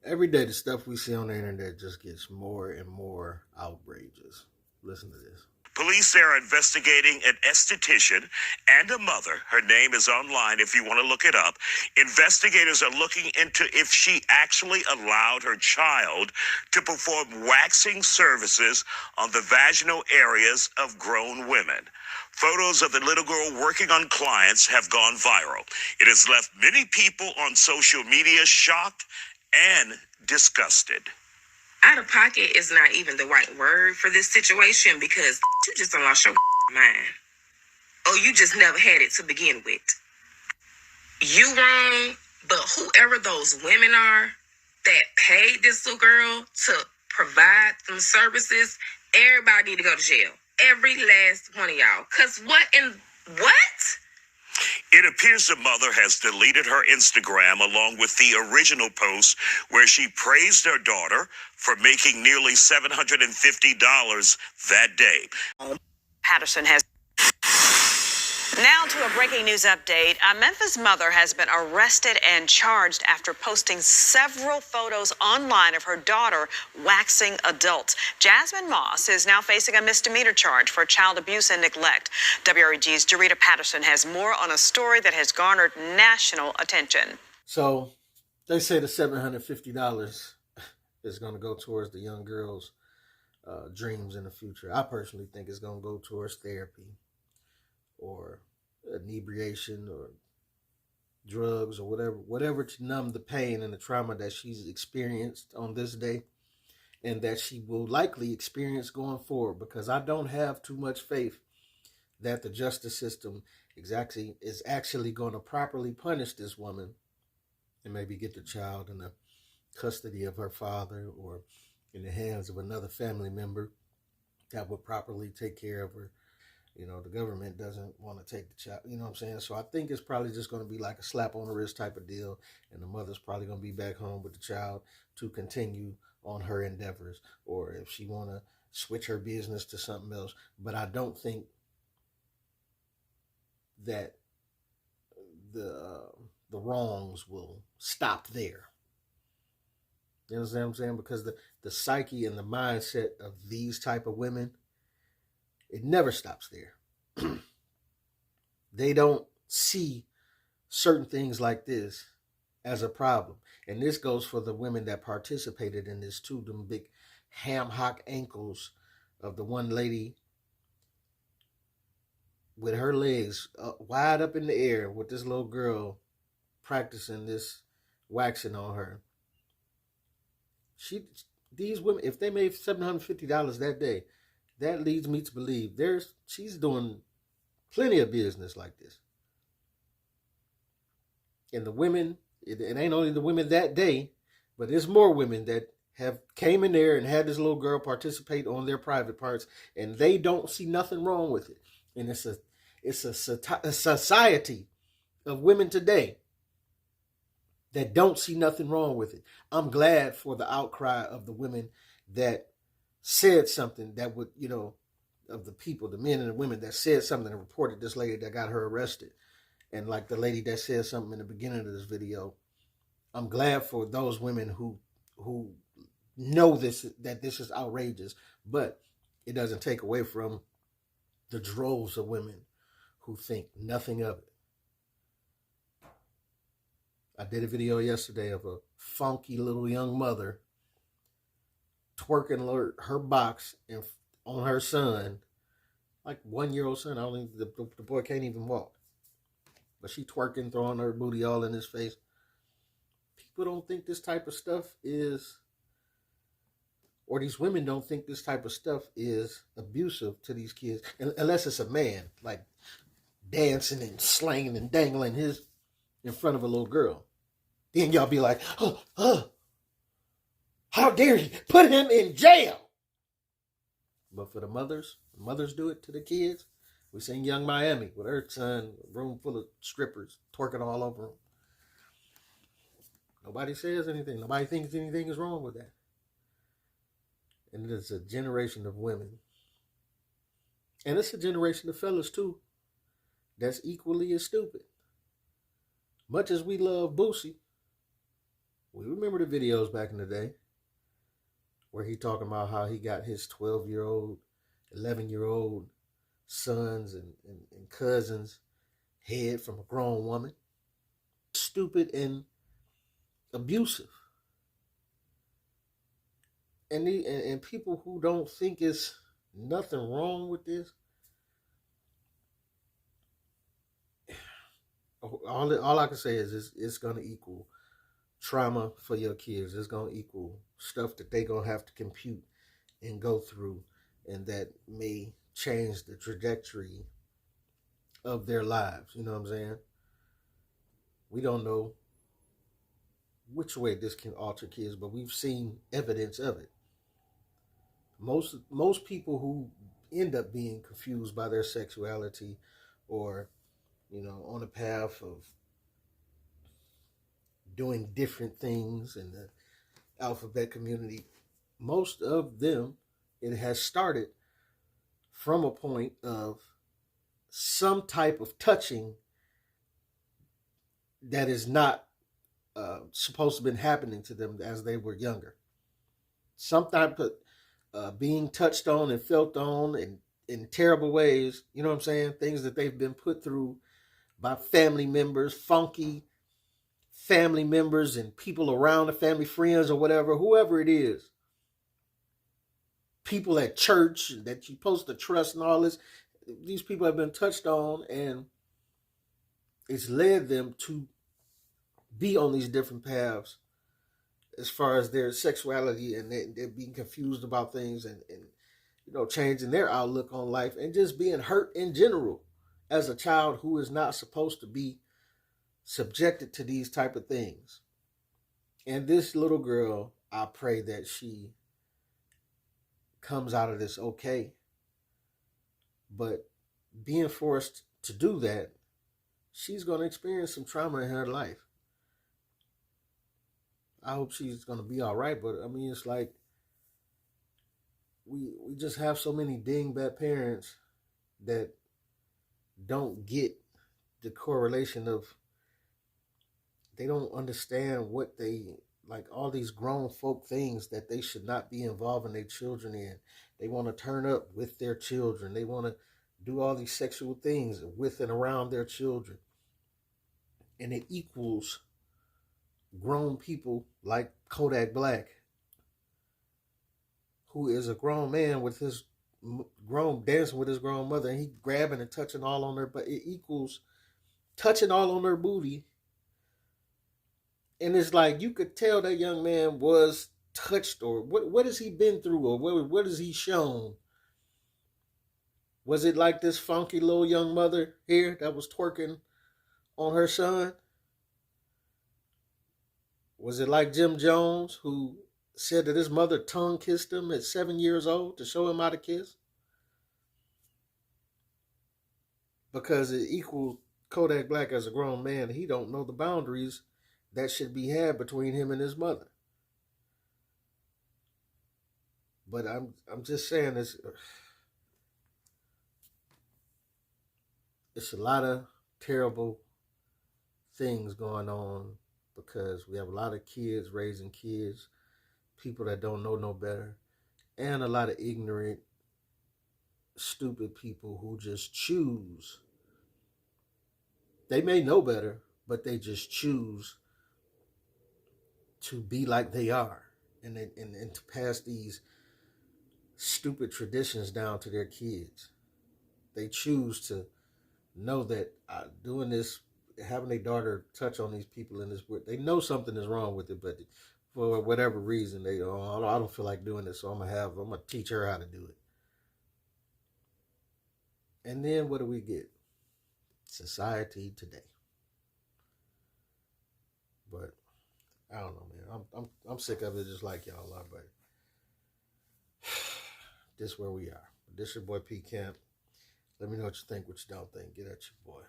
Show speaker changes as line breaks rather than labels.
Every day, the stuff we see on the internet just gets more and more outrageous. Listen to this. Police are investigating an esthetician and a mother. Her name is online if you want to look it up. Investigators are looking into if she actually allowed her child to perform waxing services on the vaginal areas of grown women. Photos of the little girl working on clients have gone viral. It has left many people on social media shocked and disgusted.
Out of pocket is not even the right word for this situation because you just done lost your mind. Or you just never had it to begin with. You wrong, but whoever those women are that paid this little girl to provide them services, everybody need to go to jail. Every last one of y'all. Because what?
It appears the mother has deleted her Instagram along with the original post where she praised her daughter for making nearly $750 that day.
Patterson has. Now to a breaking news update. A Memphis mother has been arrested and charged after posting several photos online of her daughter waxing adults. Jasmine Moss is now facing a misdemeanor charge for child abuse and neglect. WREG's Jarita Patterson has more on a story that has garnered national attention.
So they say the $750 is going to go towards the young girl's dreams in the future. I personally think it's going to go towards therapy or inebriation or drugs or whatever to numb the pain and the trauma that she's experienced on this day and that she will likely experience going forward, because I don't have too much faith that the justice system is actually going to properly punish this woman and maybe get the child in the custody of her father or in the hands of another family member that would properly take care of her. You know, the government doesn't want to take the child, you know what I'm saying? So I think it's probably just going to be like a slap on the wrist type of deal. And the mother's probably going to be back home with the child to continue on her endeavors. Or if she want to switch her business to something else. But I don't think that the wrongs will stop there. You know what I'm saying? Because the psyche and the mindset of these type of women, it never stops there. They don't see certain things like this as a problem. And this goes for the women that participated in this too. Them big ham hock ankles of the one lady with her legs wide up in the air with this little girl practicing this waxing on her. These women, if they made $750 that day, that leads me to believe she's doing plenty of business like this. And the women, it ain't only the women that day, but there's more women that have came in there and had this little girl participate on their private parts, and they don't see nothing wrong with it. And it's a society of women today that don't see nothing wrong with it. I'm glad for the outcry of the women that said something that would, of the people, the men and the women that said something and reported this lady that got her arrested. And like the lady that said something in the beginning of this video, I'm glad for those women who know that this is outrageous, but it doesn't take away from the droves of women who think nothing of it. I did a video yesterday of a funky little young mother twerking her box on her son, like 1-year-old son. I don't think the boy can't even walk, but she twerking, throwing her booty all in his face. People don't think this type of stuff is, or these women don't think this type of stuff is abusive to these kids, unless it's a man, like dancing and slanging and dangling his in front of a little girl. Then y'all be like, how dare you put him in jail? But for the mothers do it to the kids. We seen Young Miami with her son, a room full of strippers twerking all over him. Nobody says anything. Nobody thinks anything is wrong with that. And it's a generation of women. And it's a generation of fellas too that's equally as stupid. Much as we love Boosie, We remember the videos back in the day where he talking about how he got his 12-year-old, 11-year-old sons and cousins head from a grown woman. Stupid and abusive. And people who don't think it's nothing wrong with this, all I can say is it's going to equal trauma for your kids. It's going to equal stuff that they're going to have to compute and go through, and that may change the trajectory of their lives. You know what I'm saying? We don't know which way this can alter kids, but we've seen evidence of it. Most people who end up being confused by their sexuality, or on a path of doing different things in the alphabet community, most of them, it has started from a point of some type of touching that is not supposed to have been happening to them as they were younger. Some type of being touched on and felt on in terrible ways, you know what I'm saying? Things that they've been put through by family members, funky family members and people around the family, friends or whatever, whoever it is. People at church that you're supposed to trust and all this. These people have been touched on, and it's led them to be on these different paths as far as their sexuality, and they're being confused about things, and changing their outlook on life, and just being hurt in general as a child who is not supposed to be subjected to these type of things. And this little girl, I pray that she comes out of this okay. But being forced to do that, she's going to experience some trauma in her life. I hope she's going to be all right, but I mean, it's like we just have so many dingbat parents that don't get the correlation of, they don't understand what they, like all these grown folk things that they should not be involving their children in. They want to turn up with their children. They want to do all these sexual things with and around their children. And it equals grown people like Kodak Black, who is a grown man with his dancing with his grown mother, and he grabbing and touching all on her, but it equals touching all on her booty. And it's like, you could tell that young man was touched, or what has he been through, or what has he shown? Was it like this funky little young mother here that was twerking on her son? Was it like Jim Jones, who said that his mother tongue kissed him at 7 years old to show him how to kiss? Because it equaled Kodak Black as a grown man. He don't know the boundaries that should be had between him and his mother. But I'm just saying, it's a lot of terrible things going on, because we have a lot of kids raising kids, people that don't know no better, and a lot of ignorant, stupid people who just choose. They may know better, but they just choose to be like they are, and to pass these stupid traditions down to their kids. They choose to know that doing this, having their daughter touch on these people in this, they know something is wrong with it, but for whatever reason, I don't feel like doing this, so I'm gonna teach her how to do it. And then what do we get? Society today. But I don't know, man. I'm sick of it, just like y'all are, but this is where we are. This your boy P Camp. Let me know what you think, what you don't think. Get at your boy.